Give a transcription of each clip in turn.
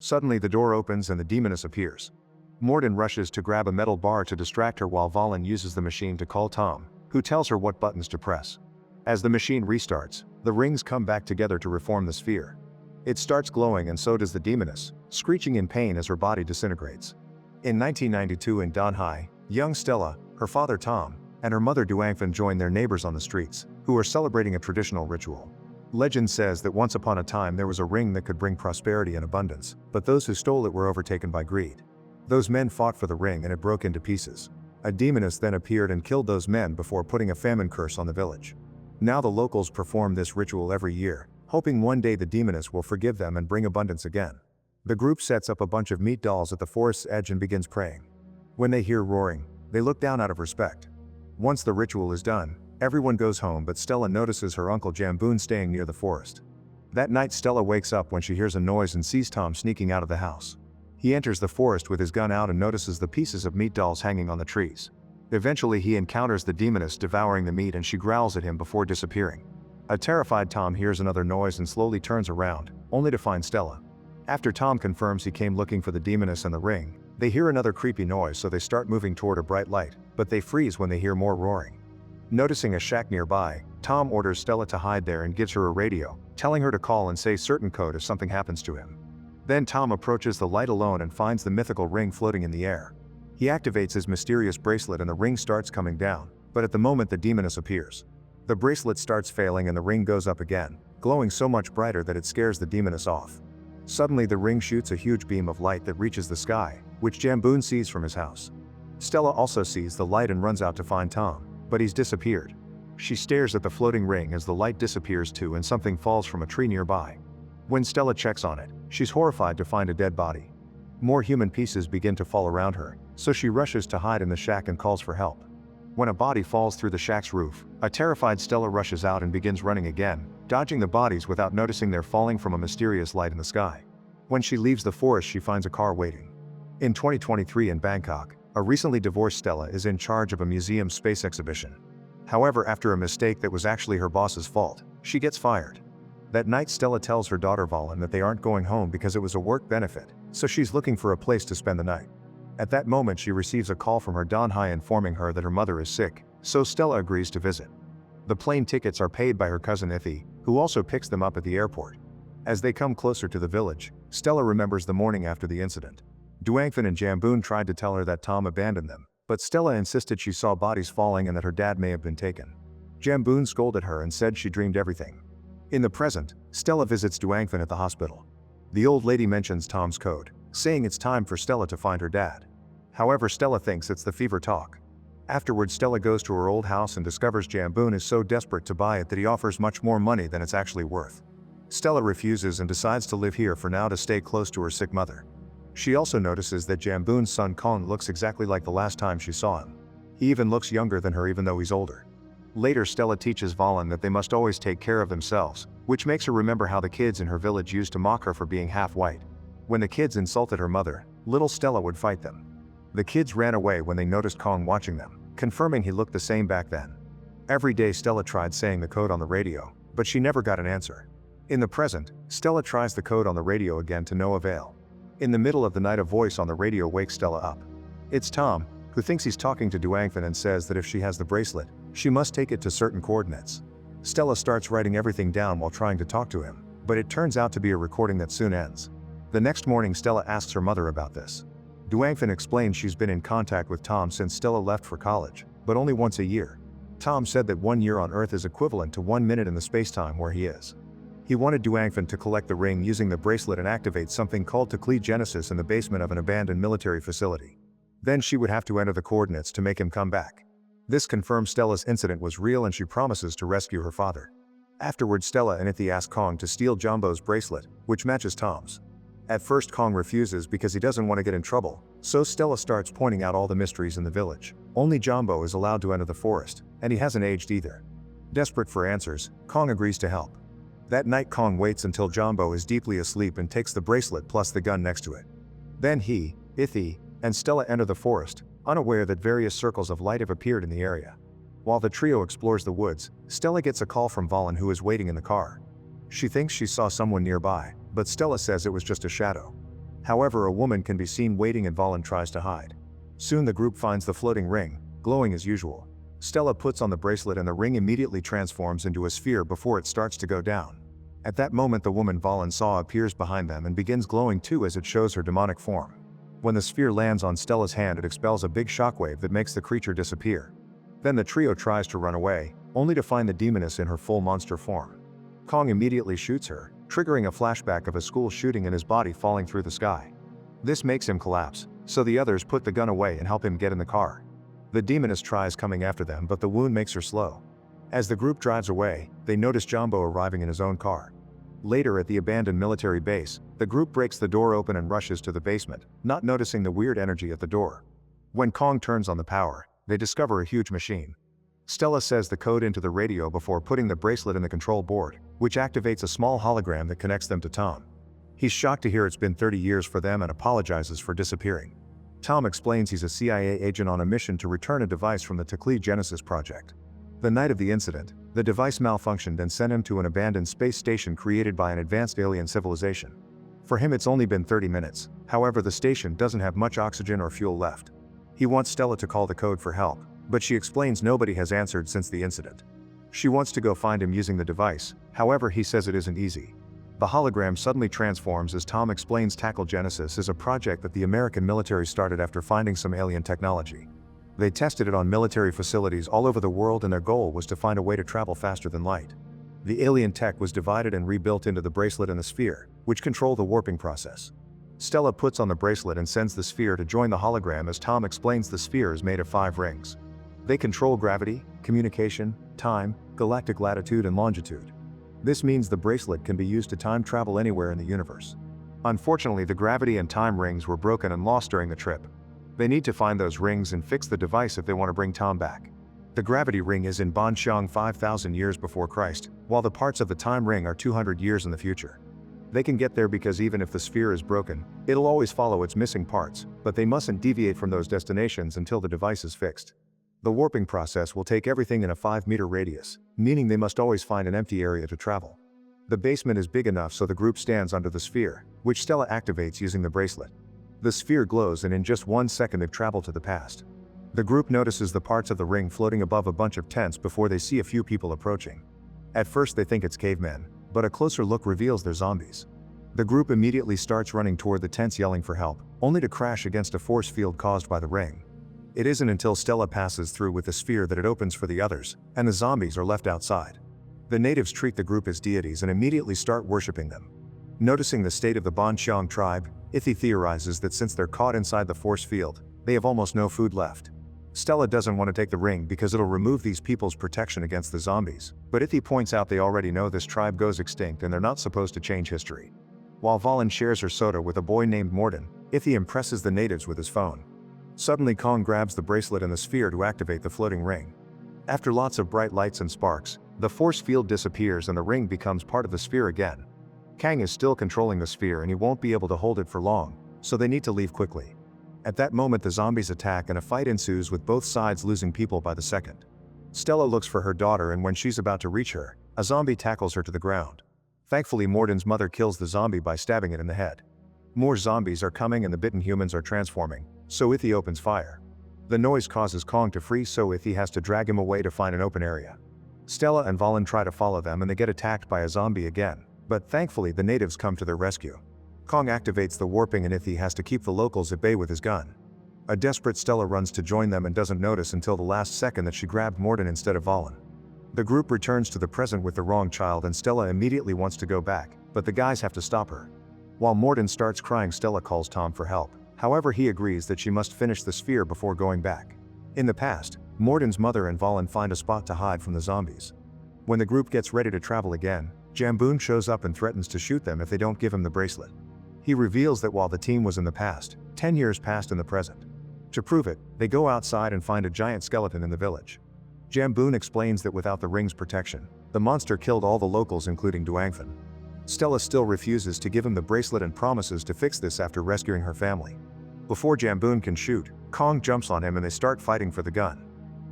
Suddenly the door opens and the demoness appears. Morden rushes to grab a metal bar to distract her while Valen uses the machine to call Tom, who tells her what buttons to press. As the machine restarts, the rings come back together to reform the sphere. It starts glowing and so does the demoness, screeching in pain as her body disintegrates. In 1992 in Donhai, young Stella, her father Tom, and her mother Duangfen join their neighbors on the streets, who are celebrating a traditional ritual. Legend says that once upon a time there was a ring that could bring prosperity and abundance, but those who stole it were overtaken by greed. Those men fought for the ring and it broke into pieces. A demoness then appeared and killed those men before putting a famine curse on the village. Now the locals perform this ritual every year, hoping one day the demoness will forgive them and bring abundance again. The group sets up a bunch of meat dolls at the forest's edge and begins praying. When they hear roaring, they look down out of respect. Once the ritual is done, everyone goes home but Stella notices her uncle Jamboon staying near the forest. That night Stella wakes up when she hears a noise and sees Tom sneaking out of the house. He enters the forest with his gun out and notices the pieces of meat dolls hanging on the trees. Eventually he encounters the demoness devouring the meat and she growls at him before disappearing. A terrified Tom hears another noise and slowly turns around, only to find Stella. After Tom confirms he came looking for the demoness and the ring, they hear another creepy noise so they start moving toward a bright light, but they freeze when they hear more roaring. Noticing a shack nearby, Tom orders Stella to hide there and gives her a radio, telling her to call and say certain code if something happens to him. Then Tom approaches the light alone and finds the mythical ring floating in the air. He activates his mysterious bracelet and the ring starts coming down, but at the moment the demoness appears. The bracelet starts failing and the ring goes up again, glowing so much brighter that it scares the demoness off. Suddenly the ring shoots a huge beam of light that reaches the sky, which Jamboon sees from his house. Stella also sees the light and runs out to find Tom, but he's disappeared. She stares at the floating ring as the light disappears too and something falls from a tree nearby. When Stella checks on it, she's horrified to find a dead body. More human pieces begin to fall around her, so she rushes to hide in the shack and calls for help. When a body falls through the shack's roof, a terrified Stella rushes out and begins running again, dodging the bodies without noticing they're falling from a mysterious light in the sky. When she leaves the forest she finds a car waiting. In 2023 in Bangkok, a recently divorced Stella is in charge of a museum space exhibition. However, after a mistake that was actually her boss's fault, she gets fired. That night Stella tells her daughter Valen that they aren't going home because it was a work benefit, so she's looking for a place to spend the night. At that moment she receives a call from her Donhai informing her that her mother is sick, so Stella agrees to visit. The plane tickets are paid by her cousin Ithi, who also picks them up at the airport. As they come closer to the village, Stella remembers the morning after the incident. Duangfen and Jamboon tried to tell her that Tom abandoned them, but Stella insisted she saw bodies falling and that her dad may have been taken. Jamboon scolded her and said she dreamed everything. In the present, Stella visits Duangfen at the hospital. The old lady mentions Tom's code, saying it's time for Stella to find her dad. However, Stella thinks it's the fever talk. Afterwards Stella goes to her old house and discovers Jamboon is so desperate to buy it that he offers much more money than it's actually worth. Stella refuses and decides to live here for now to stay close to her sick mother. She also notices that Jamboon's son Kong looks exactly like the last time she saw him. He even looks younger than her even though he's older. Later Stella teaches Valen that they must always take care of themselves, which makes her remember how the kids in her village used to mock her for being half white. When the kids insulted her mother, little Stella would fight them. The kids ran away when they noticed Kong watching them, confirming he looked the same back then. Every day Stella tried saying the code on the radio, but she never got an answer. In the present, Stella tries the code on the radio again to no avail. In the middle of the night a voice on the radio wakes Stella up. It's Tom, who thinks he's talking to Duangfen and says that if she has the bracelet, she must take it to certain coordinates. Stella starts writing everything down while trying to talk to him, but it turns out to be a recording that soon ends. The next morning Stella asks her mother about this. Duangfen explains she's been in contact with Tom since Stella left for college, but only once a year. Tom said that 1 year on Earth is equivalent to 1 minute in the spacetime where he is. He wanted Duangfen to collect the ring using the bracelet and activate something called Taklee Genesis in the basement of an abandoned military facility. Then she would have to enter the coordinates to make him come back. This confirms Stella's incident was real and she promises to rescue her father. Afterwards Stella and Ithi ask Kong to steal Jumbo's bracelet, which matches Tom's. At first Kong refuses because he doesn't want to get in trouble, so Stella starts pointing out all the mysteries in the village. Only Jumbo is allowed to enter the forest, and he hasn't aged either. Desperate for answers, Kong agrees to help. That night Kong waits until Jumbo is deeply asleep and takes the bracelet plus the gun next to it. Then he, Ithi, and Stella enter the forest, unaware that various circles of light have appeared in the area. While the trio explores the woods, Stella gets a call from Valen who is waiting in the car. She thinks she saw someone nearby, but Stella says it was just a shadow. However, a woman can be seen waiting and Valen tries to hide. Soon the group finds the floating ring, glowing as usual. Stella puts on the bracelet and the ring immediately transforms into a sphere before it starts to go down. At that moment the woman Valen saw appears behind them and begins glowing too as it shows her demonic form. When the sphere lands on Stella's hand, it expels a big shockwave that makes the creature disappear. Then the trio tries to run away, only to find the demoness in her full monster form. Kong immediately shoots her, triggering a flashback of a school shooting and his body falling through the sky. This makes him collapse, so the others put the gun away and help him get in the car. The demoness tries coming after them, but the wound makes her slow. As the group drives away, they notice Jumbo arriving in his own car. Later at the abandoned military base, the group breaks the door open and rushes to the basement, not noticing the weird energy at the door. When Kong turns on the power, they discover a huge machine. Stella says the code into the radio before putting the bracelet in the control board, which activates a small hologram that connects them to Tom. He's shocked to hear it's been 30 years for them and apologizes for disappearing. Tom explains he's a CIA agent on a mission to return a device from the Taklee Genesis project. The night of the incident, the device malfunctioned and sent him to an abandoned space station created by an advanced alien civilization. For him it's only been 30 minutes, however the station doesn't have much oxygen or fuel left. He wants Stella to call the code for help, but she explains nobody has answered since the incident. She wants to go find him using the device, however he says it isn't easy. The hologram suddenly transforms as Tom explains Taklee Genesis is a project that the American military started after finding some alien technology. They tested it on military facilities all over the world and their goal was to find a way to travel faster than light. The alien tech was divided and rebuilt into the bracelet and the sphere, which control the warping process. Stella puts on the bracelet and sends the sphere to join the hologram as Tom explains the sphere is made of 5 rings. They control gravity, communication, time, galactic latitude and longitude. This means the bracelet can be used to time travel anywhere in the universe. Unfortunately, the gravity and time rings were broken and lost during the trip. They need to find those rings and fix the device if they want to bring Tom back. The gravity ring is in Banxiang 5,000 years before Christ, while the parts of the time ring are 200 years in the future. They can get there because even if the sphere is broken, it'll always follow its missing parts, but they mustn't deviate from those destinations until the device is fixed. The warping process will take everything in a 5-meter radius, meaning they must always find an empty area to travel. The basement is big enough so the group stands under the sphere, which Stella activates using the bracelet. The sphere glows and in just 1 second they've traveled to the past. The group notices the parts of the ring floating above a bunch of tents before they see a few people approaching. At first they think it's cavemen, but a closer look reveals they're zombies. The group immediately starts running toward the tents yelling for help, only to crash against a force field caused by the ring. It isn't until Stella passes through with the sphere that it opens for the others, and the zombies are left outside. The natives treat the group as deities and immediately start worshipping them. Noticing the state of the Banxiang tribe, Ithi theorizes that since they're caught inside the force field, they have almost no food left. Stella doesn't want to take the ring because it'll remove these people's protection against the zombies, but Ithi points out they already know this tribe goes extinct and they're not supposed to change history. While Valen shares her soda with a boy named Morden, Ithi impresses the natives with his phone. Suddenly Kong grabs the bracelet and the sphere to activate the floating ring. After lots of bright lights and sparks, the force field disappears and the ring becomes part of the sphere again. Kang is still controlling the sphere and he won't be able to hold it for long, so they need to leave quickly. At that moment the zombies attack and a fight ensues with both sides losing people by the second. Stella looks for her daughter and when she's about to reach her, a zombie tackles her to the ground. Thankfully Morden's mother kills the zombie by stabbing it in the head. More zombies are coming and the bitten humans are transforming, so Ithi opens fire. The noise causes Kong to freeze so Ithi has to drag him away to find an open area. Stella and Valen try to follow them and they get attacked by a zombie again, but thankfully the natives come to their rescue. Kong activates the warping and Ithi has to keep the locals at bay with his gun. A desperate Stella runs to join them and doesn't notice until the last second that she grabbed Morden instead of Valen. The group returns to the present with the wrong child and Stella immediately wants to go back, but the guys have to stop her. While Morden starts crying, Stella calls Tom for help. However, he agrees that she must finish the sphere before going back. In the past, Morden's mother and Valen find a spot to hide from the zombies. When the group gets ready to travel again, Jamboon shows up and threatens to shoot them if they don't give him the bracelet. He reveals that while the team was in the past, 10 years passed in the present. To prove it, they go outside and find a giant skeleton in the village. Jamboon explains that without the ring's protection, the monster killed all the locals including Duangfen. Stella still refuses to give him the bracelet and promises to fix this after rescuing her family. Before Jamboon can shoot, Kong jumps on him and they start fighting for the gun.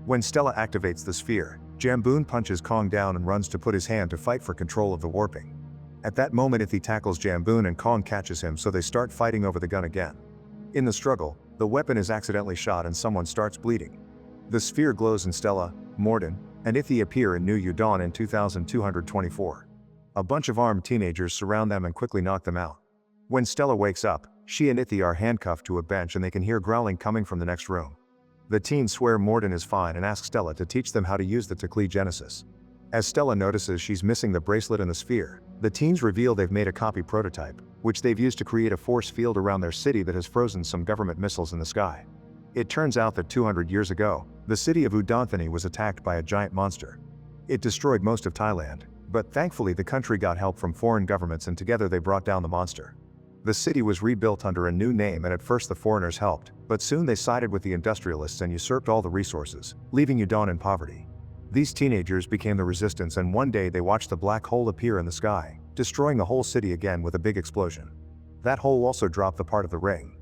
When Stella activates the sphere, Jamboon punches Kong down and runs to put his hand to fight for control of the warping. At that moment Ithy tackles Jamboon and Kong catches him, so they start fighting over the gun again. In the struggle, the weapon is accidentally shot and someone starts bleeding. The sphere glows and Stella, Morden, and Ithy appear in New Udon in 2224. A bunch of armed teenagers surround them and quickly knock them out. When Stella wakes up, she and Ithy are handcuffed to a bench and they can hear growling coming from the next room. The teens swear Morden is fine and ask Stella to teach them how to use the Taklee Genesis. As Stella notices she's missing the bracelet and the sphere, the teens reveal they've made a copy prototype, which they've used to create a force field around their city that has frozen some government missiles in the sky. It turns out that 200 years ago, the city of Udonthani was attacked by a giant monster. It destroyed most of Thailand, but thankfully the country got help from foreign governments and together they brought down the monster. The city was rebuilt under a new name and at first the foreigners helped, but soon they sided with the industrialists and usurped all the resources, leaving Udon in poverty. These teenagers became the resistance and one day they watched the black hole appear in the sky, destroying the whole city again with a big explosion. That hole also dropped the part of the ring.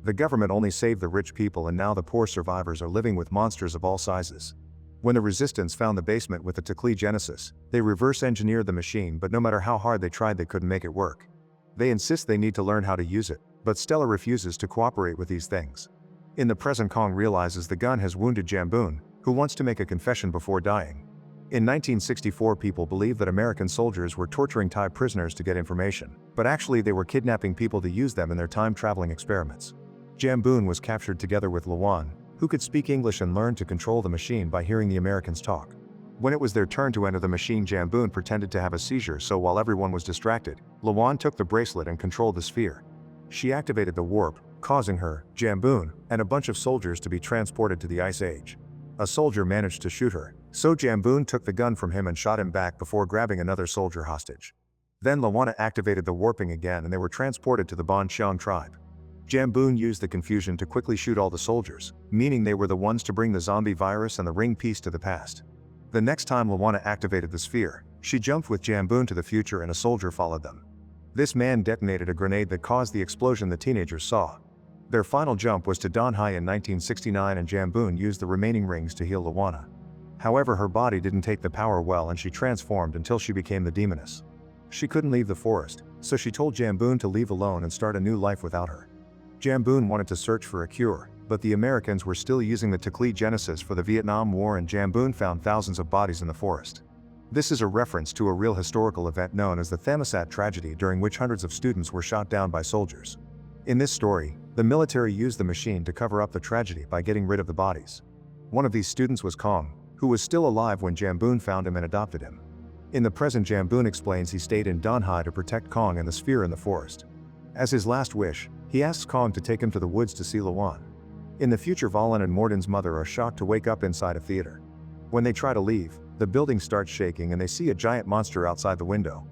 The government only saved the rich people and now the poor survivors are living with monsters of all sizes. When the resistance found the basement with the Taklee Genesis, they reverse-engineered the machine, but no matter how hard they tried they couldn't make it work. They insist they need to learn how to use it, but Stella refuses to cooperate with these things. In the present, Kong realizes the gun has wounded Jamboon, who wants to make a confession before dying. In 1964 people believed that American soldiers were torturing Thai prisoners to get information, but actually they were kidnapping people to use them in their time-traveling experiments. Jamboon was captured together with Lawan, who could speak English and learned to control the machine by hearing the Americans talk. When it was their turn to enter the machine, Jamboon pretended to have a seizure, so while everyone was distracted, Lawan took the bracelet and controlled the sphere. She activated the warp, causing her, Jamboon, and a bunch of soldiers to be transported to the Ice Age. A soldier managed to shoot her, so Jamboon took the gun from him and shot him back before grabbing another soldier hostage. Then Lawana activated the warping again and they were transported to the Bon Xiang tribe. Jamboon used the confusion to quickly shoot all the soldiers, meaning they were the ones to bring the zombie virus and the ring piece to the past. The next time Lawana activated the sphere, she jumped with Jamboon to the future and a soldier followed them. This man detonated a grenade that caused the explosion the teenagers saw. Their final jump was to Donhai in 1969 and Jamboon used the remaining rings to heal Lawana. However, her body didn't take the power well and she transformed until she became the demoness. She couldn't leave the forest, so she told Jamboon to leave alone and start a new life without her. Jamboon wanted to search for a cure, but the Americans were still using the Taklee Genesis for the Vietnam War and Jamboon found thousands of bodies in the forest. This is a reference to a real historical event known as the Thammasat tragedy, during which hundreds of students were shot down by soldiers. In this story, the military used the machine to cover up the tragedy by getting rid of the bodies. One of these students was Kong, who was still alive when Jamboon found him and adopted him. In the present, Jamboon explains he stayed in Donhai to protect Kong and the sphere in the forest. As his last wish, he asks Kong to take him to the woods to see Lawan. In the future, Valen and Morden's mother are shocked to wake up inside a theater. When they try to leave, the building starts shaking and they see a giant monster outside the window.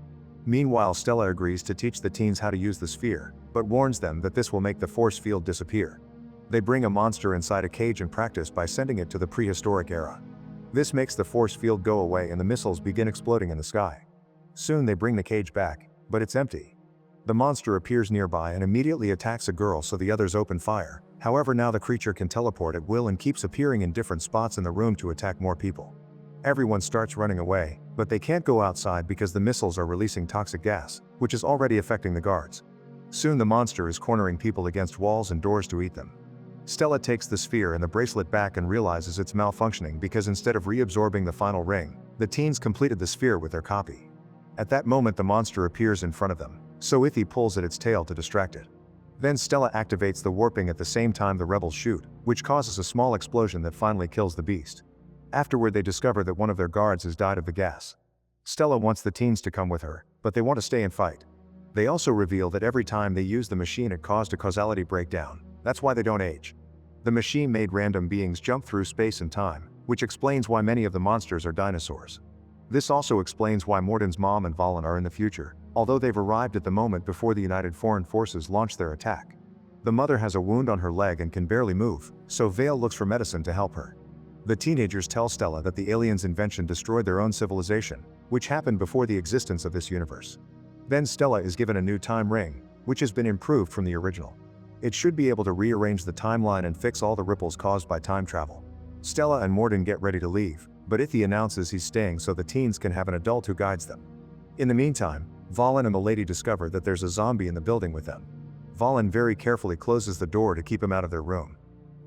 Meanwhile, Stella agrees to teach the teens how to use the sphere, but warns them that this will make the force field disappear. They bring a monster inside a cage and practice by sending it to the prehistoric era. This makes the force field go away and the missiles begin exploding in the sky. Soon they bring the cage back, but it's empty. The monster appears nearby and immediately attacks a girl, so the others open fire. However, now the creature can teleport at will and keeps appearing in different spots in the room to attack more people. Everyone starts running away, but they can't go outside because the missiles are releasing toxic gas, which is already affecting the guards. Soon the monster is cornering people against walls and doors to eat them. Stella takes the sphere and the bracelet back and realizes it's malfunctioning because instead of reabsorbing the final ring, the teens completed the sphere with their copy. At that moment the monster appears in front of them, so Ithy pulls at its tail to distract it. Then Stella activates the warping at the same time the rebels shoot, which causes a small explosion that finally kills the beast. Afterward they discover that one of their guards has died of the gas. Stella wants the teens to come with her, but they want to stay and fight. They also reveal that every time they use the machine it caused a causality breakdown. That's why they don't age. The machine made random beings jump through space and time, which explains why many of the monsters are dinosaurs. This also explains why Morden's mom and Valen are in the future, although they've arrived at the moment before the United Foreign Forces launch their attack. The mother has a wound on her leg and can barely move, so Vale looks for medicine to help her. The teenagers tell Stella that the aliens' invention destroyed their own civilization, which happened before the existence of this universe. Then Stella is given a new time ring, which has been improved from the original. It should be able to rearrange the timeline and fix all the ripples caused by time travel. Stella and Morden get ready to leave, but Ithy announces he's staying so the teens can have an adult who guides them. In the meantime, Valen and the lady discover that there's a zombie in the building with them. Valen very carefully closes the door to keep him out of their room.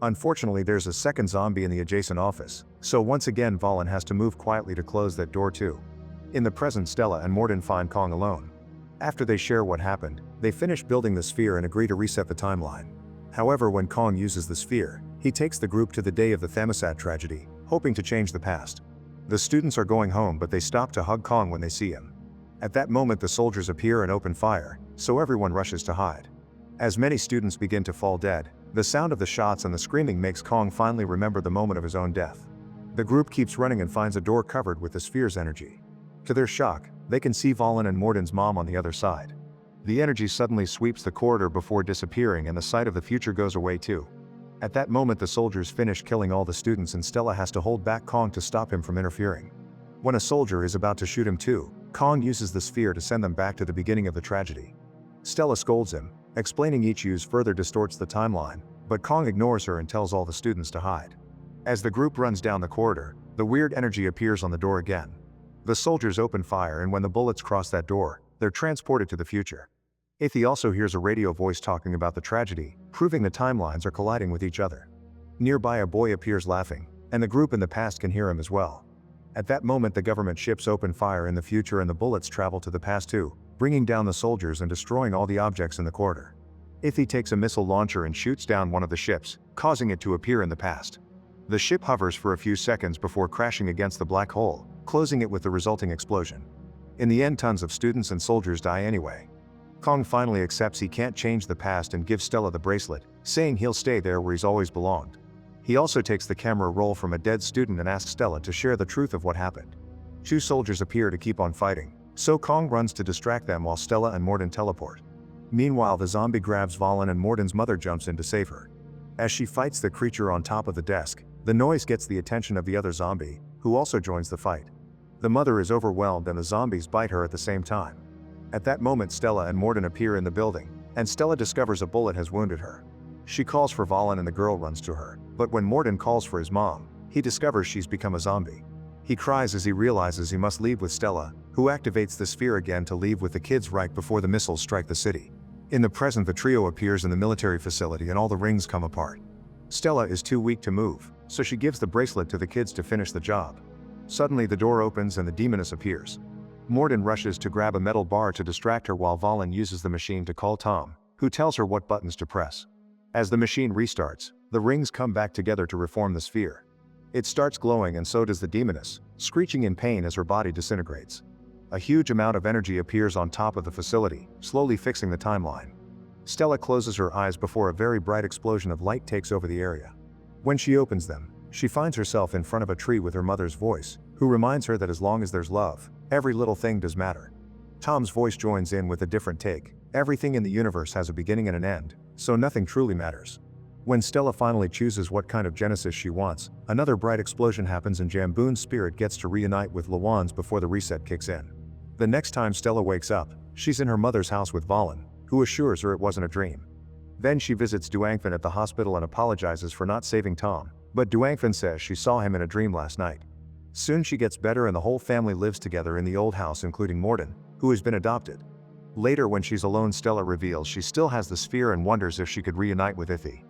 Unfortunately, there's a second zombie in the adjacent office, so once again Valen has to move quietly to close that door too. In the present, Stella and Morden find Kong alone. After they share what happened, they finish building the sphere and agree to reset the timeline. However, when Kong uses the sphere, he takes the group to the day of the Thermostat tragedy, hoping to change the past. The students are going home, but they stop to hug Kong when they see him. At that moment, the soldiers appear and open fire, so everyone rushes to hide. As many students begin to fall dead, the sound of the shots and the screaming makes Kong finally remember the moment of his own death. The group keeps running and finds a door covered with the sphere's energy. To their shock, they can see Valen and Morden's mom on the other side. The energy suddenly sweeps the corridor before disappearing, and the sight of the future goes away too. At that moment, the soldiers finish killing all the students and Stella has to hold back Kong to stop him from interfering. When a soldier is about to shoot him too, Kong uses the sphere to send them back to the beginning of the tragedy. Stella scolds him, explaining each use further distorts the timeline, but Kong ignores her and tells all the students to hide. As the group runs down the corridor, the weird energy appears on the door again. The soldiers open fire, and when the bullets cross that door, they're transported to the future. Ithy also hears a radio voice talking about the tragedy, proving the timelines are colliding with each other. Nearby, a boy appears laughing, and the group in the past can hear him as well. At that moment, the government ships open fire in the future and the bullets travel to the past too, bringing down the soldiers and destroying all the objects in the corridor. Ithy takes a missile launcher and shoots down one of the ships, causing it to appear in the past. The ship hovers for a few seconds before crashing against the black hole, closing it with the resulting explosion. In the end, tons of students and soldiers die anyway. Kong finally accepts he can't change the past and gives Stella the bracelet, saying he'll stay there where he's always belonged. He also takes the camera roll from a dead student and asks Stella to share the truth of what happened. Two soldiers appear to keep on fighting, so Kong runs to distract them while Stella and Morden teleport. Meanwhile, the zombie grabs Valen and Morden's mother jumps in to save her. As she fights the creature on top of the desk, the noise gets the attention of the other zombie, who also joins the fight. The mother is overwhelmed and the zombies bite her at the same time. At that moment, Stella and Morden appear in the building, and Stella discovers a bullet has wounded her. She calls for Valen and the girl runs to her, but when Morden calls for his mom, he discovers she's become a zombie. He cries as he realizes he must leave with Stella, who activates the sphere again to leave with the kids right before the missiles strike the city. In the present, the trio appears in the military facility and all the rings come apart. Stella is too weak to move, so she gives the bracelet to the kids to finish the job. Suddenly the door opens and the demoness appears. Morden rushes to grab a metal bar to distract her while Valen uses the machine to call Tom, who tells her what buttons to press. As the machine restarts, the rings come back together to reform the sphere. It starts glowing and so does the demoness, screeching in pain as her body disintegrates. A huge amount of energy appears on top of the facility, slowly fixing the timeline. Stella closes her eyes before a very bright explosion of light takes over the area. When she opens them, she finds herself in front of a tree with her mother's voice, who reminds her that as long as there's love, every little thing does matter. Tom's voice joins in with a different take. Everything in the universe has a beginning and an end, so nothing truly matters. When Stella finally chooses what kind of Genesis she wants, another bright explosion happens and Jamboon's spirit gets to reunite with Lawan's before the reset kicks in. The next time Stella wakes up, she's in her mother's house with Valen, who assures her it wasn't a dream. Then she visits Duangfan at the hospital and apologizes for not saving Tom, but Duangfan says she saw him in a dream last night. Soon she gets better and the whole family lives together in the old house, including Morden, who has been adopted. Later, when she's alone, Stella reveals she still has the sphere and wonders if she could reunite with Ithy.